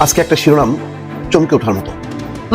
আজকে একটা শিরোনাম চমকে ওঠার মতো।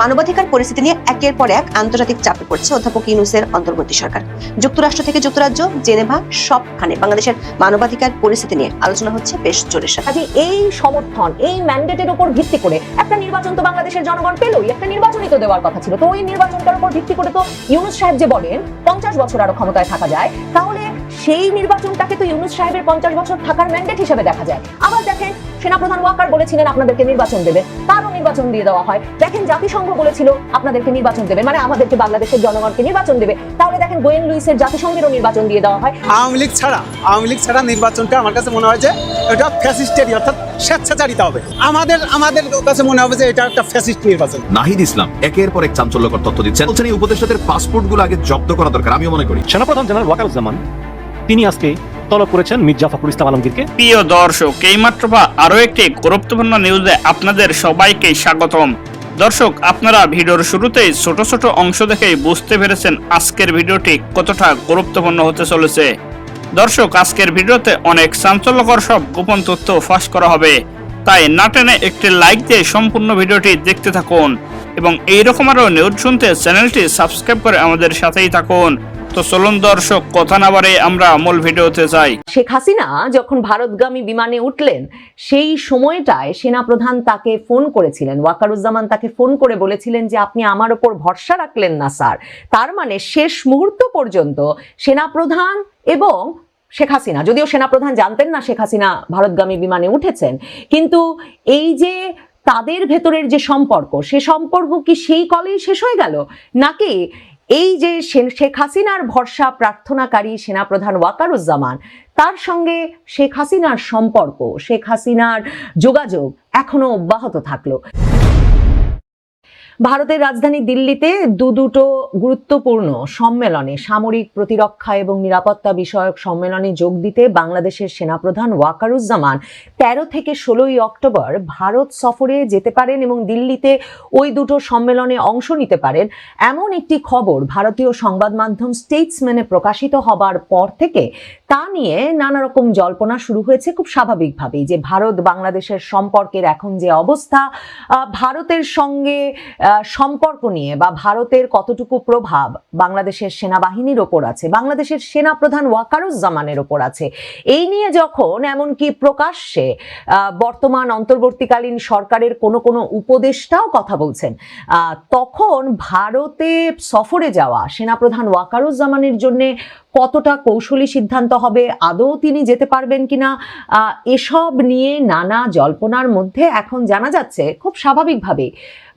মানবাধিকার পরিস্থিতি নিয়ে একের পর এক আন্তর্জাতিক চাপে পড়ছে অধ্যাপক ইউনূসের অন্তর্বর্তী সরকার। যুক্তরাষ্ট্র থেকে যুক্তরাজ্য, জেনেভা সবখানে বাংলাদেশের মানবাধিকার পরিস্থিতি নিয়ে আলোচনা হচ্ছে বেশ জোরের সাথে। কাজে এই সমর্থন, এই ম্যান্ডেটের উপর ভিত্তি করে একটা নির্বাচন তো বাংলাদেশের জনগণ পেলই, একটা নির্বাচনই তো দেওয়ার কথা ছিল। তো ওই নির্বাচনটার উপর ভিত্তি করে তো ইউনূস সাহেব যে বলেন 50 বছর আরো ক্ষমতায় থাকা যায়, তাহলে সেই নির্বাচনটাকে তো ইউনূস সাহেবের 50 বছর থাকার ম্যান্ডেট হিসেবে দেখা যায়। আবার দেখেন সেনাপ্রধান ওয়াকার বলেছিলেন আপনাদেরকে নির্বাচন দেবে, তারও নির্বাচন দিয়ে দেওয়া হয়। দেখেন জাতিসংঘ বলেছিল আপনাদেরকে নির্বাচন দেবে, মানে আমাদেরকে বাংলাদেশের জনগণকে নির্বাচন দেবে, তাহলে দেখেন গোয়েন লুইসের জাতিসংঘেরও নির্বাচন দিয়ে দেওয়া হয়। আওয়ামী লীগ ছাড়া নির্বাচনটা আমার কাছে মনে হয় যে এটা ফ্যাসিস্টেরই, অর্থাৎ স্বেচ্ছাচারিতা হবে। আমাদের কাছে মনে হবে যে এটা একটা ফ্যাসিস্ট নির্বাচন। নাহিদ ইসলাম একের পর এক চাঞ্চল্যকর তথ্য দিচ্ছেন, বলছেন এই উপদেষ্টাদের পাসপোর্টগুলো আগে জব্দ করা দরকার। আমিও মনে করি সেনাপ্রধান জেনারেল ওয়াকারুজ্জামান তিনি আজকে তলব করেছেন মির্জা ফখরুল ইসলাম আলমগীরকে। প্রিয় দর্শক, এইমাত্র আরো একটি গুরুত্বপূর্ণ নিউজে আপনাদের সবাইকে স্বাগতম। দর্শক, আপনারা ভিডিওর শুরুতেই ছোট ছোট অংশ দেখেই বুঝতে পেরেছেন আজকের ভিডিওটি কতটা গুরুত্বপূর্ণ হতে চলেছে। দর্শক, আজকের ভিডিওতে অনেক চাঞ্চল্যকর সব গোপন তথ্য ফাঁস করা হবে, তাই না টেনে একটি লাইক দিয়ে সম্পূর্ণ ভিডিওটি দেখতে থাকুন এবং এইরকম আরো নিউজ শুনতে চ্যানেলটি সাবস্ক্রাইব করে আমাদের সাথেই থাকুন। তো চলুন দর্শক, কথা না বাড়িয়ে আমরা মূল ভিডিওতে যাই। শেখ হাসিনা যখন ভারতগামী বিমানে উঠলেন, সেই সময়টায় সেনাপ্রধান তাকে ফোন করেছিলেন, ওয়াকারুজ্জামান তাকে ফোন করে বলেছিলেন যে আপনি আমার ওপর ভরসা রাখলেন না স্যার। তার মানে শেষ মুহূর্ত পর্যন্ত সেনাপ্রধান এবং শেখ হাসিনা, যদিও সেনাপ্রধান জানতেন না শেখ হাসিনা ভারতগামী বিমানে উঠেছেন, কিন্তু এই যে তাদের ভেতরের যে সম্পর্ক, সে সম্পর্ক কি সেই কলেই শেষ হয়ে গেল, নাকি এই যে শেখ হাসিনার ভরসা প্রার্থনাকারী সেনাপ্রধান ওয়াকারুজ্জামান, তার সঙ্গে শেখ হাসিনার সম্পর্ক, শেখ হাসিনার যোগাযোগ এখনো অব্যাহত থাকলো? ভারতের রাজধানী দিল্লিতে দুটো গুরুত্বপূর্ণ সম্মেলনে, সামরিক প্রতিরক্ষা এবং নিরাপত্তা বিষয়ক সম্মেলনে যোগ দিতে বাংলাদেশের সেনাপ্রধান ওয়াকারুজ্জামান 13 থেকে 16 অক্টোবর ভারত সফরে যেতে পারেন এবং দিল্লিতে ওই দুটো সম্মেলনে অংশ নিতে পারেন, এমন একটি খবর ভারতীয় সংবাদ মাধ্যম স্টেটসম্যানে প্রকাশিত হবার পর থেকে তা নিয়ে নানা রকম জল্পনা শুরু হয়েছে। খুব স্বাভাবিকভাবেই যে ভারত বাংলাদেশের সম্পর্কের এখন যে অবস্থা, ভারতের সঙ্গে সম্পর্ক নিয়ে বা ভারতের কতটুকু প্রভাব বাংলাদেশের সেনাবাহিনীর ওপর আছে, বাংলাদেশের সেনাপ্রধান ওয়াকারুজ্জামানের ওপর আছে, এই নিয়ে যখন এমনকি প্রকাশ্যে বর্তমান অন্তর্বর্তীকালীন সরকারের কোনো উপদেষ্টাও কথা বলছেন, তখন ভারতে সফরে যাওয়া সেনাপ্রধান ওয়াকারুজ্জামানের জন্য কতটা কৌশলী সিদ্ধান্ত হবে, আদৌ তিনি যেতে পারবেন কিনা, এসব নিয়ে নানা জল্পনার মধ্যে এখন জানা যাচ্ছে খুব স্বাভাবিকভাবে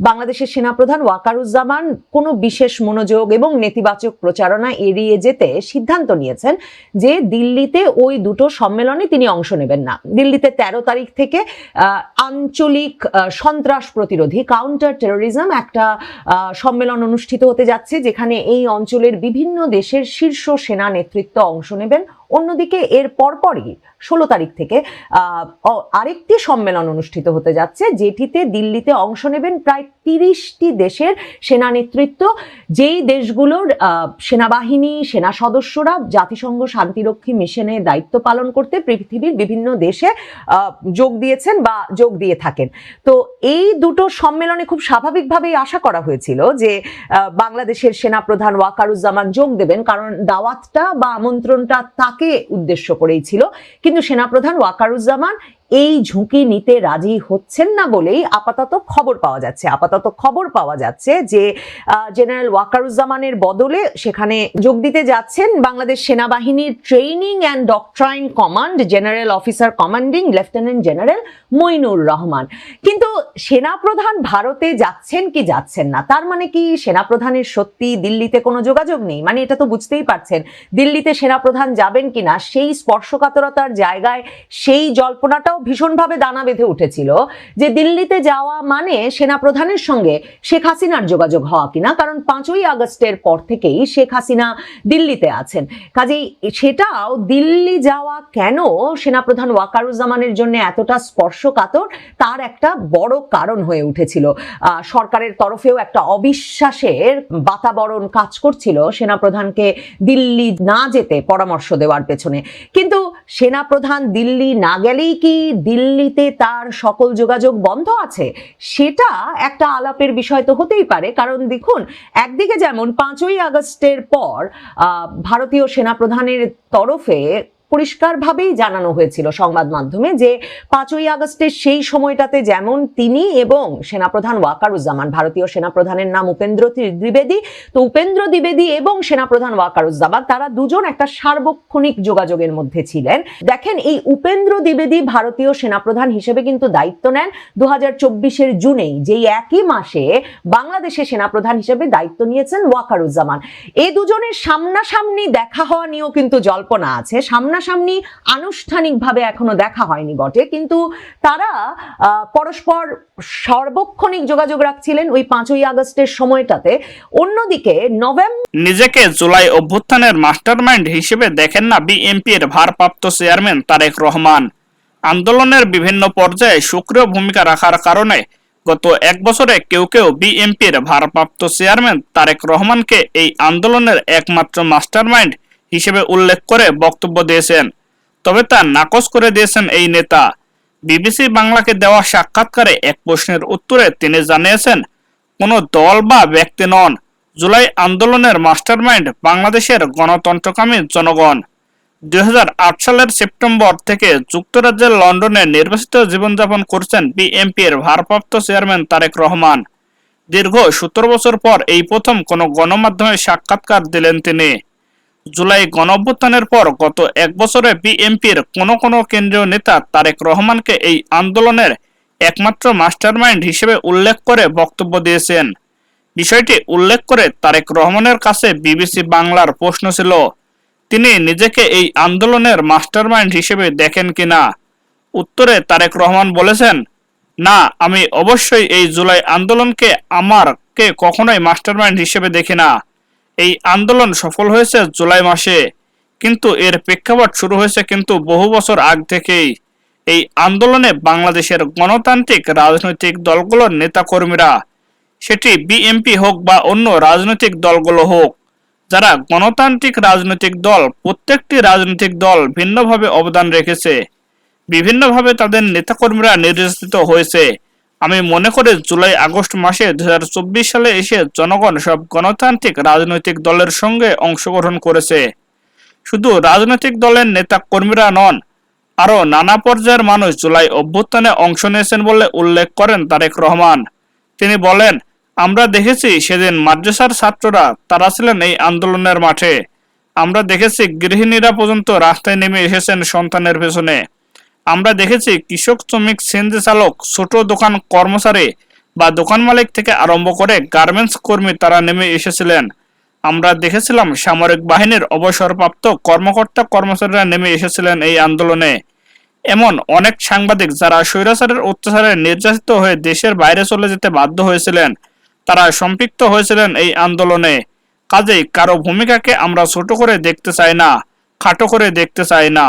বাংলাদেশের সেনাপ্রধান ওয়াকারুজ্জামান কোনো বিশেষ মনোযোগ এবং নেতিবাচক প্রচারণা এড়িয়ে যেতে সিদ্ধান্ত নিয়েছেন যে দিল্লিতে ওই দুটো সম্মেলনে তিনি অংশ নেবেন না। দিল্লিতে 13 তারিখ থেকে আঞ্চলিক সন্ত্রাস প্রতিরোধী, কাউন্টার টেরোরিজম একটা সম্মেলন অনুষ্ঠিত হতে যাচ্ছে, যেখানে এই অঞ্চলের বিভিন্ন দেশের শীর্ষ সেনা নেতৃত্ব অংশ নেবেন। অন্যদিকে এর পরপরই 16 তারিখ থেকে আরেকটি সম্মেলন অনুষ্ঠিত হতে যাচ্ছে, যেটিতে দিল্লিতে অংশ নেবেন প্রায় 30টি দেশের সেনা নেতৃত্ব, যেই দেশগুলোর সেনাবাহিনী, সেনা সদস্যরা জাতিসংঘ শান্তিরক্ষী মিশনে দায়িত্ব পালন করতে পৃথিবীর বিভিন্ন দেশে যোগ দিয়েছেন বা যোগ দিয়ে থাকেন। তো এই দুটো সম্মেলনে খুব স্বাভাবিকভাবেই আশা করা হয়েছিল যে বাংলাদেশের সেনাপ্রধান ওয়াকারুজ্জামান যোগ দেবেন, কারণ দাওয়াতটা বা আমন্ত্রণটা তাকে উদ্দেশ্য করেই ছিল। কিন্তু সেনাপ্রধান ওয়াকারুজ্জামান এই ঝুঁকি নিতে রাজি হচ্ছেন না বলেই আপাতত খবর পাওয়া যাচ্ছে যে জেনারেল ওয়াকারুজ্জামানের বদলে সেখানে যোগ দিতে যাচ্ছেন বাংলাদেশ সেনাবাহিনীর training and ডক্ট্রাইন command general officer commanding lieutenant general Moinur Rahman. কিন্তু সেনাপ্রধান ভারতে যাচ্ছেন কি যাচ্ছেন না, তার মানে কি সেনাপ্রধানের সত্যি দিল্লিতে কোনো যোগাযোগ নেই? মানে এটা তো বুঝতেই পারছেন, দিল্লিতে সেনাপ্রধান যাবেন কিনা সেই স্পর্শকাতরতার জায়গায় সেই জল্পনাটাও ভীষণভাবে দানা বেঁধে উঠেছিল যে দিল্লিতে যাওয়া মানে সেনাপ্রধানের সঙ্গে শেখ হাসিনার যোগাযোগ হওয়া কিনা, কারণ 5ই আগস্টের পর থেকেই শেখ হাসিনা দিল্লিতে আছেন। কাজেই সেটাও দিল্লি যাওয়া কেন সেনাপ্রধান ওয়াকারুজ্জামানের জন্য এতটা স্পর্শকাতর, তার একটা বড় কারণ হয়ে উঠেছিল। সরকারের তরফেও একটা অবিশ্বাসের বাতাবরণ কাজ করছিল সেনাপ্রধানকে দিল্লি না যেতে পরামর্শ দেওয়ার পেছনে। কিন্তু সেনাপ্রধান দিল্লি না গেলেই কি দিল্লিতে তার সকল যোগাযোগ বন্ধ আছে, সেটা একটা আলাপের বিষয় তো হতেই পারে। কারণ দেখুন, একদিকে যেমন 5ই আগস্টের পর ভারতীয় সেনাপ্রধানের তরফে পরিষ্কারভাবেই জানানো হয়েছিল সংবাদ মাধ্যমে যে 5ই আগস্টের সেই সময়টাতে যেমন তিনি এবং সেনাপ্রধান ওয়াকারুজ্জামান, ভারতীয় সেনাপ্রধানের নাম উপেন্দ্র দ্বিবেদী, তো উপেন্দ্র দ্বিবেদী এবং সেনাপ্রধান ওয়াকারুজ্জামান তারা দুজন একটা সার্বক্ষণিক যোগাযোগের মধ্যে ছিলেন। দেখেন, এই উপেন্দ্র দ্বিবেদী ভারতীয় সেনাপ্রধান হিসেবে কিন্তু দায়িত্ব নেন 2024-এর জুনেই, যেই একই মাসে বাংলাদেশের সেনাপ্রধান হিসেবে দায়িত্ব নিয়েছেন ওয়াকারুজ্জামান। এই দুজনের সামনাসামনি দেখা হওয়া নিয়েও কিন্তু জল্পনা আছে। সামনাসামনি আনুষ্ঠানিকভাবে এখনো দেখা হয়নি বটে, কিন্তু তারা পরস্পর সার্বক্ষণিক যোগাযোগ রাখছিলেন ওই 5ই আগস্টের সময়টাতে। অন্যদিকে নিজেকে জুলাই অভ্যুত্থানের মাস্টারমাইন্ড হিসেবে দেখেন না বিএনপির ভারপ্রাপ্ত চেয়ারম্যান তারেক রহমান। আন্দোলনের বিভিন্ন পর্যায়ে সক্রিয় ভূমিকা রাখার কারণে গত 1 বছরে কেউ কেউ বিএনপির ভারপ্রাপ্ত চেয়ারম্যান তারেক রহমানকে এই আন্দোলনের একমাত্র মাস্টারমাইন্ড হিসেবে উল্লেখ করে বক্তব্য দিয়েছেন। তবে তা নাকচ করে দিয়েছেন এই নেতা। বিবিসি বাংলাকে দেওয়া সাক্ষাৎকারে এক প্রশ্নের উত্তরে তিনি জানিয়েছেন, কোনো দল বা ব্যক্তি নন, জুলাই আন্দোলনের মাস্টারমাইন্ড বাংলাদেশের গণতন্ত্রকামী জনগণ। 2008 সালের সেপ্টেম্বর থেকে যুক্তরাজ্যের লন্ডনে নির্বাসিত জীবনযাপন করছেন বিএনপির ভারপ্রাপ্ত চেয়ারম্যান তারেক রহমান। দীর্ঘ 17 বছর পর এই প্রথম কোনো গণমাধ্যমে সাক্ষাৎকার দিলেন তিনি। জুলাই গণঅভ্যুত্থানের পর গত 1 বছরে বিএনপির কোনো কেন্দ্রীয় নেতা তারেক রহমানকে এই আন্দোলনের একমাত্র মাস্টারমাইন্ড হিসেবে উল্লেখ করে বক্তব্য দিয়েছেন। বিষয়টি উল্লেখ করে তারেক রহমানের কাছে বিবিসি বাংলার প্রশ্ন ছিল, তিনি নিজেকে এই আন্দোলনের মাস্টারমাইন্ড হিসেবে দেখেন কিনা। উত্তরে তারেক রহমান বলেছেন, না, আমি অবশ্যই এই জুলাই আন্দোলনকে কখনোই মাস্টারমাইন্ড হিসেবে দেখি না। এই আন্দোলন সফল হয়েছে জুলাই মাসে, কিন্তু এর প্রেক্ষাপট শুরু হয়েছে কিন্তু বহু বছর আগ থেকেই। এই আন্দোলনে বাংলাদেশের গণতান্ত্রিক রাজনৈতিক দলগুলোর নেতাকর্মীরা, সেটি বিএনপি হোক বা অন্য রাজনৈতিক দলগুলো হোক, যারা গণতান্ত্রিক রাজনৈতিক দল, প্রত্যেকটি রাজনৈতিক দল ভিন্নভাবে অবদান রেখেছে, বিভিন্নভাবে তাদের নেতাকর্মীরা নির্যাতিত হয়েছে। আমি মনে করি জুলাই আগস্ট মাসে 2024 সালে এসে জনগণ সব গণতান্ত্রিক রাজনৈতিক দলের সঙ্গে অংশগ্রহণ করেছে। শুধু রাজনৈতিক দলের নেতা কর্মীরা নন, আরো নানা পর্যায়ের মানুষ জুলাই অভ্যুত্থানে অংশ নিয়েছেন বলে উল্লেখ করেন তারেক রহমান। তিনি বলেন, আমরা দেখেছি সেদিন মাদ্রাসার ছাত্ররা তারা ছিলেন এই আন্দোলনের মাঠে। আমরা দেখেছি গৃহিণীরা পর্যন্ত রাস্তায় নেমে এসেছেন সন্তানের পেছনে। আমরা দেখেছি কৃষক, শ্রমিক, সিএনজি চালক, ছোট দোকান কর্মচারী বা দোকান মালিক থেকে আরম্ভ করে গার্মেন্টস কর্মী তারা নেমে এসেছিলেন। আমরা দেখেছিলাম সামরিক বাহিনীর অবসরপ্রাপ্ত কর্মকর্তা কর্মচারীরা নেমে এসেছিলেন এই আন্দোলনে। এমন অনেক সাংবাদিক যারা স্বৈরাচারের অত্যাচারে নির্যাতিত হয়ে দেশের বাইরে চলে যেতে বাধ্য হয়েছিলেন, তারা সম্পৃক্ত হয়েছিলেন এই আন্দোলনে। কাজেই কারো ভূমিকাকে আমরা ছোট করে দেখতে চাই না, খাটো করে দেখতে চাই না।